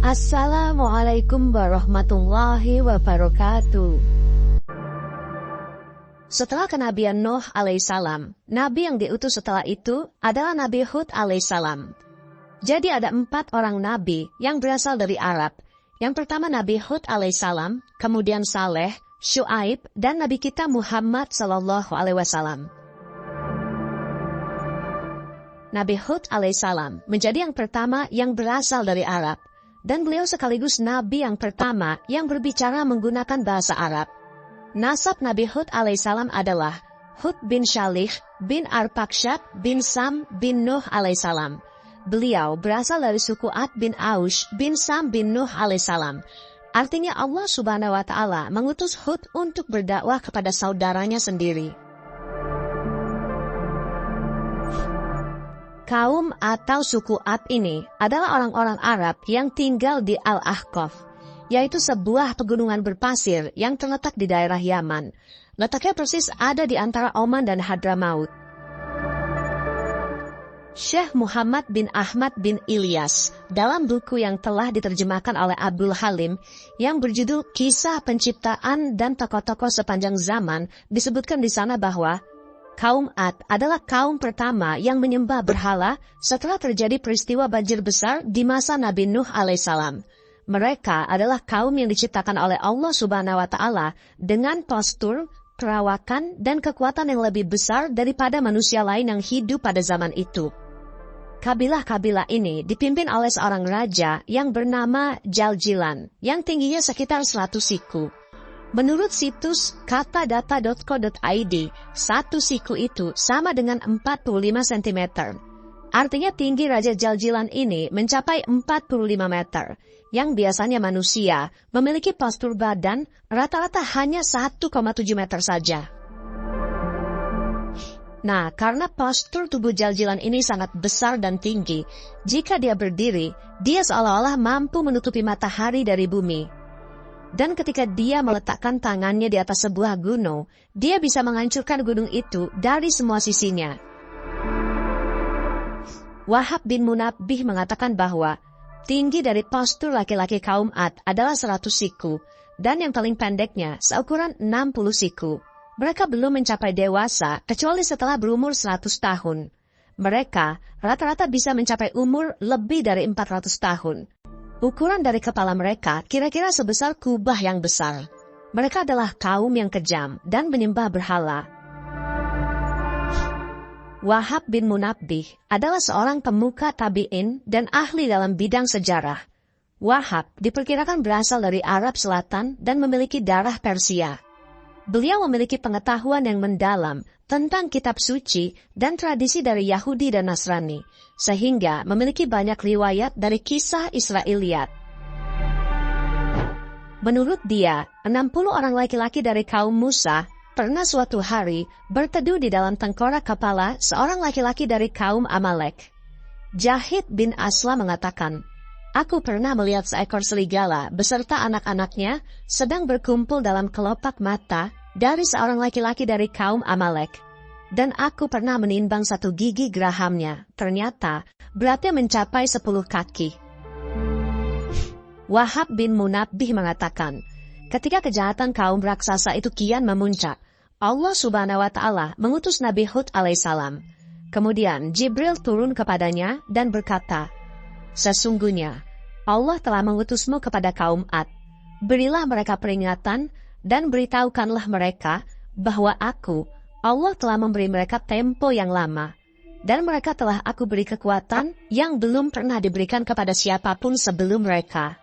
Assalamualaikum warahmatullahi wabarakatuh. Setelah kenabian Nuh alaihissalam, nabi yang diutus setelah itu adalah Nabi Hud alaihissalam. Jadi ada 4 orang nabi yang berasal dari Arab. Yang pertama Nabi Hud alaihissalam, kemudian Saleh, Syuaib, dan Nabi kita Muhammad sallallahu alaihi wasallam. Nabi Hud alaihissalam menjadi yang pertama yang berasal dari Arab. Dan beliau sekaligus nabi yang pertama yang berbicara menggunakan bahasa Arab. Nasab Nabi Hud alaihissalam adalah Hud bin Shalih bin Arpakshad bin Sam bin Nuh alaihissalam. Beliau berasal dari suku Ad bin Aush bin Sam bin Nuh alaihissalam. Artinya Allah subhanahu wa ta'ala mengutus Hud untuk berdakwah kepada saudaranya sendiri. Kaum atau suku Ad ini adalah orang-orang Arab yang tinggal di Al-Ahqaf, yaitu sebuah pegunungan berpasir yang terletak di daerah Yaman. Letaknya persis ada di antara Oman dan Hadramaut. Syekh Muhammad bin Ahmad bin Ilyas dalam buku yang telah diterjemahkan oleh Abdul Halim yang berjudul Kisah Penciptaan dan Tokoh-tokoh Sepanjang Zaman disebutkan di sana bahwa kaum Ad adalah kaum pertama yang menyembah berhala setelah terjadi peristiwa banjir besar di masa Nabi Nuh alaihissalam. Mereka adalah kaum yang diciptakan oleh Allah subhanahu wa ta'ala dengan postur, perawakan, dan kekuatan yang lebih besar daripada manusia lain yang hidup pada zaman itu. Kabilah-kabilah ini dipimpin oleh seorang raja yang bernama Jaljilan, yang tingginya sekitar 100 siku. Menurut situs katadata.co.id, 1 siku itu sama dengan 45 cm. Artinya tinggi Raja Jaljilan ini mencapai 45 meter, yang biasanya manusia memiliki postur badan rata-rata hanya 1,7 meter saja. Nah, karena postur tubuh Jaljilan ini sangat besar dan tinggi, jika dia berdiri, dia seolah-olah mampu menutupi matahari dari bumi. Dan ketika dia meletakkan tangannya di atas sebuah gunung, dia bisa menghancurkan gunung itu dari semua sisinya. Wahab bin Munabbih mengatakan bahwa tinggi dari postur laki-laki kaum Ad adalah 100 siku, dan yang paling pendeknya seukuran 60 siku. Mereka belum mencapai dewasa kecuali setelah berumur 100 tahun. Mereka rata-rata bisa mencapai umur lebih dari 400 tahun. Ukuran dari kepala mereka kira-kira sebesar kubah yang besar. Mereka adalah kaum yang kejam dan menyembah berhala. Wahab bin Munabbih adalah seorang pemuka tabi'in dan ahli dalam bidang sejarah. Wahab diperkirakan berasal dari Arab Selatan dan memiliki darah Persia. Beliau memiliki pengetahuan yang mendalam tentang kitab suci dan tradisi dari Yahudi dan Nasrani, sehingga memiliki banyak riwayat dari kisah Israiliyat. Menurut dia, 60 orang laki-laki dari kaum Musa pernah suatu hari berteduh di dalam tengkorak kepala seorang laki-laki dari kaum Amalek. Jahid bin Asla mengatakan, "Aku pernah melihat seekor serigala beserta anak-anaknya sedang berkumpul dalam kelopak mata dari seorang laki-laki dari kaum Amalek. Dan aku pernah menimbang 1 gigi gerahamnya. Ternyata beratnya mencapai 10 kaki." Wahab bin Munabbih mengatakan, ketika kejahatan kaum raksasa itu kian memuncak, Allah subhanahu wa ta'ala mengutus Nabi Hud alaihissalam. Kemudian Jibril turun kepadanya dan berkata, "Sesungguhnya Allah telah mengutusmu kepada kaum Ad. Berilah mereka peringatan dan beritahukanlah mereka bahwa aku, Allah telah memberi mereka tempo yang lama, dan mereka telah aku beri kekuatan yang belum pernah diberikan kepada siapapun sebelum mereka.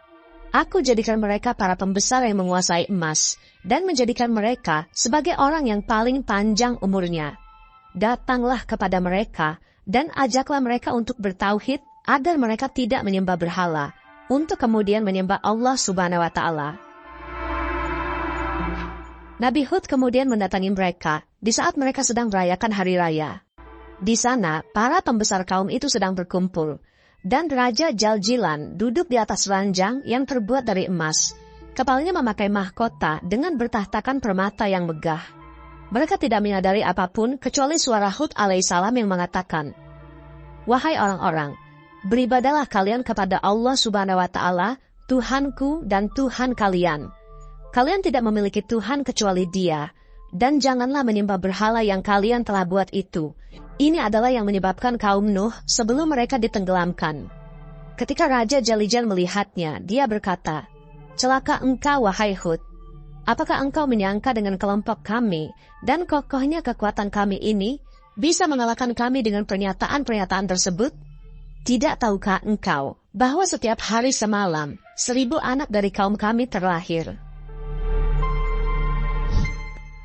Aku jadikan mereka para pembesar yang menguasai emas, dan menjadikan mereka sebagai orang yang paling panjang umurnya. Datanglah kepada mereka, dan ajaklah mereka untuk bertauhid, agar mereka tidak menyembah berhala, untuk kemudian menyembah Allah subhanahu wa ta'ala." Nabi Hud kemudian mendatangi mereka di saat mereka sedang merayakan hari raya. Di sana, para pembesar kaum itu sedang berkumpul, dan Raja Jaljilan duduk di atas ranjang yang terbuat dari emas. Kepalanya memakai mahkota dengan bertahtakan permata yang megah. Mereka tidak menyadari apapun kecuali suara Hud alaihissalam yang mengatakan, "Wahai orang-orang, beribadalah kalian kepada Allah subhanahu wa ta'ala Tuhanku dan Tuhan kalian. Kalian tidak memiliki Tuhan kecuali Dia, dan janganlah menyembah berhala yang kalian telah buat itu. Ini adalah yang menyebabkan kaum Nuh sebelum mereka ditenggelamkan. Ketika Raja Jalijan melihatnya, dia berkata, "Celaka engkau, wahai Hud. Apakah engkau menyangka dengan kelompok kami dan kokohnya kekuatan kami ini bisa mengalahkan kami dengan pernyataan-pernyataan tersebut? Tidak tahukah engkau bahwa setiap hari semalam 1000 anak dari kaum kami terlahir?"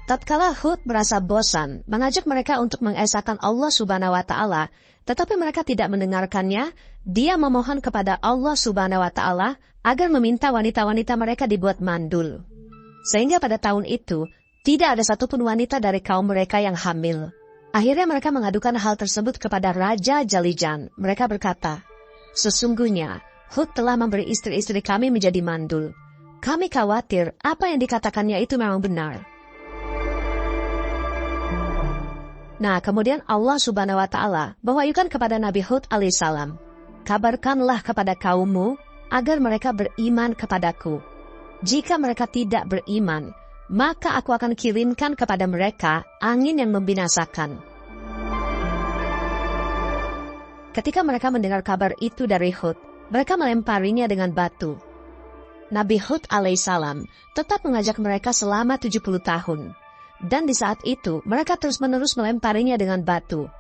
Tatkala Hud merasa bosan mengajak mereka untuk mengesahkan Allah Subhanahu wa Ta'ala, tetapi mereka tidak mendengarkannya, dia memohon kepada Allah Subhanahu wa Ta'ala agar meminta wanita-wanita mereka dibuat mandul. Sehingga pada tahun itu, tidak ada satupun wanita dari kaum mereka yang hamil. Akhirnya mereka mengadukan hal tersebut kepada Raja Jalijan. Mereka berkata, "Sesungguhnya, Hud telah memberi istri-istri kami menjadi mandul. Kami khawatir apa yang dikatakannya itu memang benar." Nah, kemudian Allah Subhanahu wa Ta'ala mewahyukan kepada Nabi Hud alaihissalam, "Kabarkanlah kepada kaummu agar mereka beriman kepadaku. Jika mereka tidak beriman, maka aku akan kirimkan kepada mereka angin yang membinasakan." Ketika mereka mendengar kabar itu dari Hud, mereka melemparinya dengan batu. Nabi Hud alaihissalam tetap mengajak mereka selama 70 tahun. Dan di saat itu, mereka terus-menerus melemparinya dengan batu.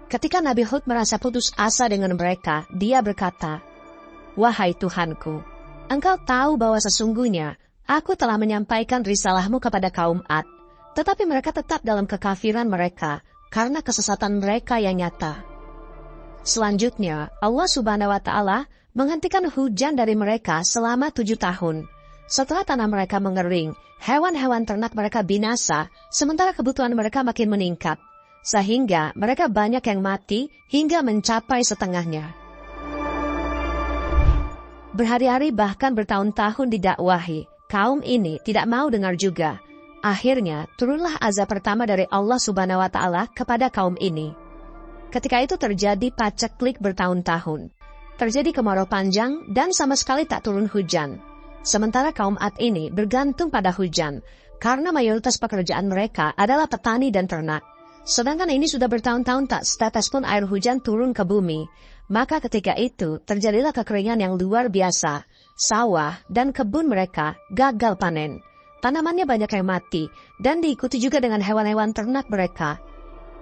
Ketika Nabi Hud merasa putus asa dengan mereka, dia berkata, "Wahai Tuhanku, Engkau tahu bahwa sesungguhnya aku telah menyampaikan risalahmu kepada kaum Ad, tetapi mereka tetap dalam kekafiran mereka karena kesesatan mereka yang nyata." Selanjutnya, Allah Subhanahu wa Ta'ala menghentikan hujan dari mereka selama 7 tahun. Setelah tanah mereka mengering, hewan-hewan ternak mereka binasa, sementara kebutuhan mereka makin meningkat, sehingga mereka banyak yang mati hingga mencapai setengahnya. Berhari-hari bahkan bertahun-tahun didakwahi, kaum ini tidak mau dengar juga. Akhirnya turunlah azab pertama dari Allah Subhanahu wa Ta'ala kepada kaum ini. Ketika itu terjadi paceklik bertahun-tahun. Terjadi kemarau panjang dan sama sekali tak turun hujan. Sementara kaum Ad ini bergantung pada hujan, karena mayoritas pekerjaan mereka adalah petani dan ternak. Sedangkan ini sudah bertahun-tahun tak setetes pun air hujan turun ke bumi. Maka ketika itu terjadilah kekeringan yang luar biasa. Sawah dan kebun mereka gagal panen. Tanamannya banyak yang mati, dan diikuti juga dengan hewan-hewan ternak mereka.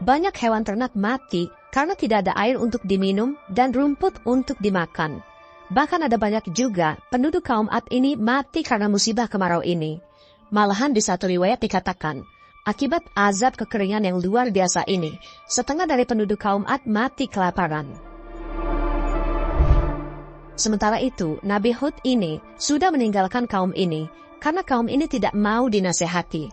Banyak hewan ternak mati karena tidak ada air untuk diminum dan rumput untuk dimakan. Bahkan ada banyak juga penduduk kaum Ad ini mati karena musibah kemarau ini. Malahan di satu riwayat dikatakan, akibat azab kekeringan yang luar biasa ini, setengah dari penduduk kaum Ad mati kelaparan. Sementara itu, Nabi Hud ini sudah meninggalkan kaum ini, karena kaum ini tidak mau dinasehati.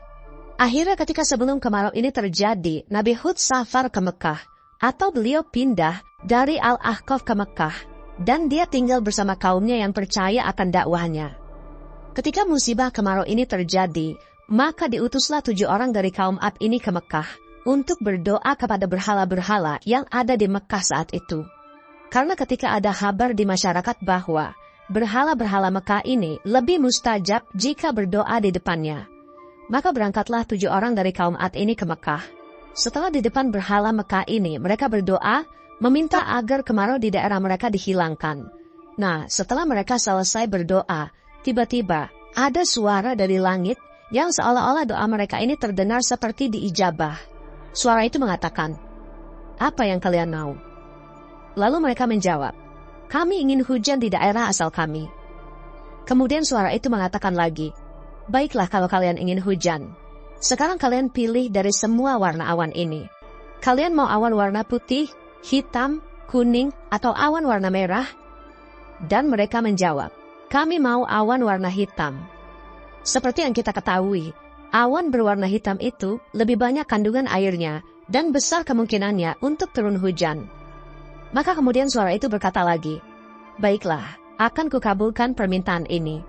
Akhirnya ketika sebelum kemarau ini terjadi, Nabi Hud safar ke Mekah, atau beliau pindah dari Al-Ahqaf ke Mekah. Dan dia tinggal bersama kaumnya yang percaya akan dakwahnya. Ketika musibah kemarau ini terjadi, maka diutuslah 7 orang dari kaum Ad ini ke Mekah untuk berdoa kepada berhala-berhala yang ada di Mekah saat itu. Karena ketika ada kabar di masyarakat bahwa berhala-berhala Mekah ini lebih mustajab jika berdoa di depannya, maka berangkatlah 7 orang dari kaum Ad ini ke Mekah. Setelah di depan berhala Mekah ini, mereka berdoa meminta agar kemarau di daerah mereka dihilangkan. Nah, setelah mereka selesai berdoa, tiba-tiba ada suara dari langit yang seolah-olah doa mereka ini terdengar seperti diijabah. Suara itu mengatakan, "Apa yang kalian mau?" Lalu mereka menjawab, "Kami ingin hujan di daerah asal kami." Kemudian suara itu mengatakan lagi, "Baiklah kalau kalian ingin hujan. Sekarang kalian pilih dari semua warna awan ini. Kalian mau awan warna putih, hitam, kuning, atau awan warna merah?" Dan mereka menjawab, "Kami mau awan warna hitam." Seperti yang kita ketahui, awan berwarna hitam itu lebih banyak kandungan airnya dan besar kemungkinannya untuk turun hujan. Maka kemudian suara itu berkata lagi, "Baiklah, akan kukabulkan permintaan ini.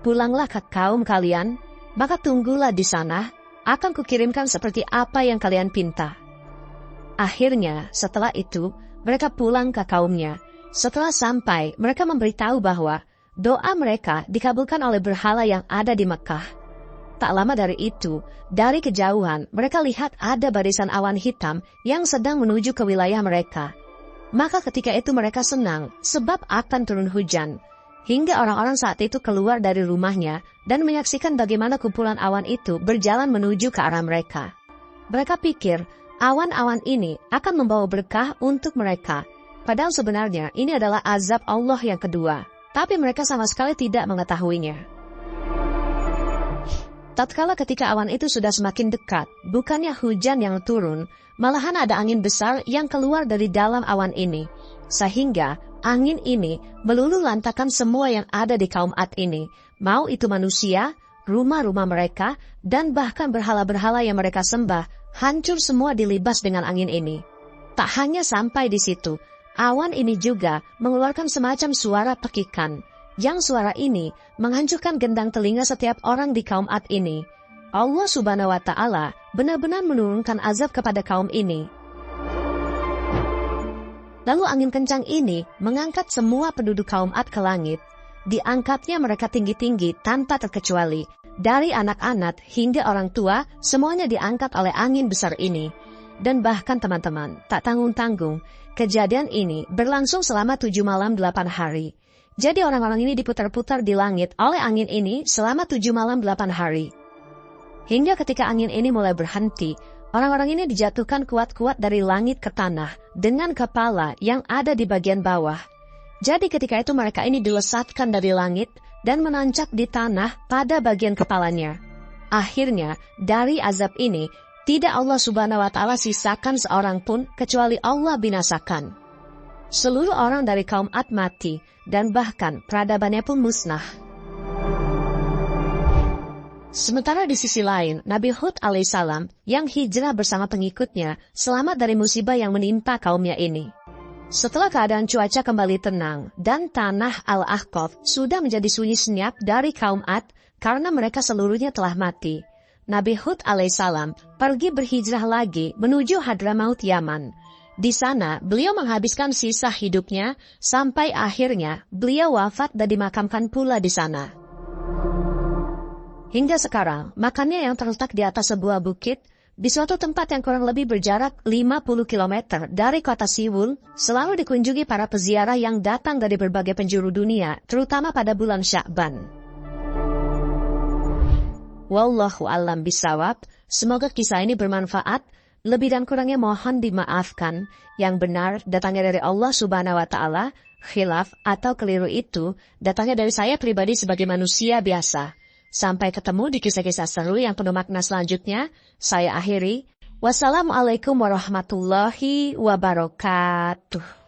Pulanglah ke kaum kalian, maka tunggulah di sana, akan kukirimkan seperti apa yang kalian pinta." Akhirnya, setelah itu, mereka pulang ke kaumnya. Setelah sampai, mereka memberitahu bahwa Doa mereka dikabulkan oleh berhala yang ada di Mekah. Tak lama dari itu, dari kejauhan mereka lihat ada barisan awan hitam yang sedang menuju ke wilayah mereka. Maka ketika itu mereka senang sebab akan turun hujan. Hingga orang-orang saat itu keluar dari rumahnya dan menyaksikan bagaimana kumpulan awan itu berjalan menuju ke arah mereka. Mereka pikir awan-awan ini akan membawa berkah untuk mereka. Padahal sebenarnya ini adalah azab Allah yang kedua. Tapi mereka sama sekali tidak mengetahuinya. Tatkala ketika awan itu sudah semakin dekat, bukannya hujan yang turun, malahan ada angin besar yang keluar dari dalam awan ini. Sehingga angin ini meluluh lantakan semua yang ada di kaum Ad ini, mau itu manusia, rumah-rumah mereka, dan bahkan berhala-berhala yang mereka sembah, hancur semua dilibas dengan angin ini. Tak hanya sampai di situ, awan ini juga mengeluarkan semacam suara pekikan, yang suara ini menghancurkan gendang telinga setiap orang di kaum Ad ini. Allah Subhanahu wa Ta'ala benar-benar menurunkan azab kepada kaum ini. Lalu angin kencang ini mengangkat semua penduduk kaum Ad ke langit. Diangkatnya mereka tinggi-tinggi tanpa terkecuali. Dari anak-anak hingga orang tua, semuanya diangkat oleh angin besar ini. Dan bahkan teman-teman, tak tanggung-tanggung, kejadian ini berlangsung selama 7 malam 8 hari. Jadi orang-orang ini diputar-putar di langit oleh angin ini selama 7 malam 8 hari. Hingga ketika angin ini mulai berhenti, orang-orang ini dijatuhkan kuat-kuat dari langit ke tanah dengan kepala yang ada di bagian bawah. Jadi ketika itu mereka ini dilesatkan dari langit dan menancap di tanah pada bagian kepalanya. Akhirnya dari azab ini tidak Allah Subhanahu wa Ta'ala sisakan seorang pun kecuali Allah binasakan. Seluruh orang dari kaum Ad mati dan bahkan peradabannya pun musnah. Sementara di sisi lain, Nabi Hud alaihissalam yang hijrah bersama pengikutnya selamat dari musibah yang menimpa kaumnya ini. Setelah keadaan cuaca kembali tenang dan tanah Al-Ahqaf sudah menjadi sunyi senyap dari kaum Ad karena mereka seluruhnya telah mati, Nabi Hud alaihissalam pergi berhijrah lagi menuju Hadramaut Yaman. Di sana beliau menghabiskan sisa hidupnya sampai akhirnya beliau wafat dan dimakamkan pula di sana. Hingga sekarang, makamnya yang terletak di atas sebuah bukit, di suatu tempat yang kurang lebih berjarak 50 km dari kota Siwul, selalu dikunjungi para peziarah yang datang dari berbagai penjuru dunia, terutama pada bulan Sya'ban. Wallahu a'lam bishawab, semoga kisah ini bermanfaat, lebih dan kurangnya mohon dimaafkan, yang benar datangnya dari Allah Subhanahu wa Ta'ala, khilaf atau keliru itu datangnya dari saya pribadi sebagai manusia biasa. Sampai ketemu di kisah-kisah seru yang penuh makna selanjutnya. Saya akhiri. Wassalamualaikum warahmatullahi wabarakatuh.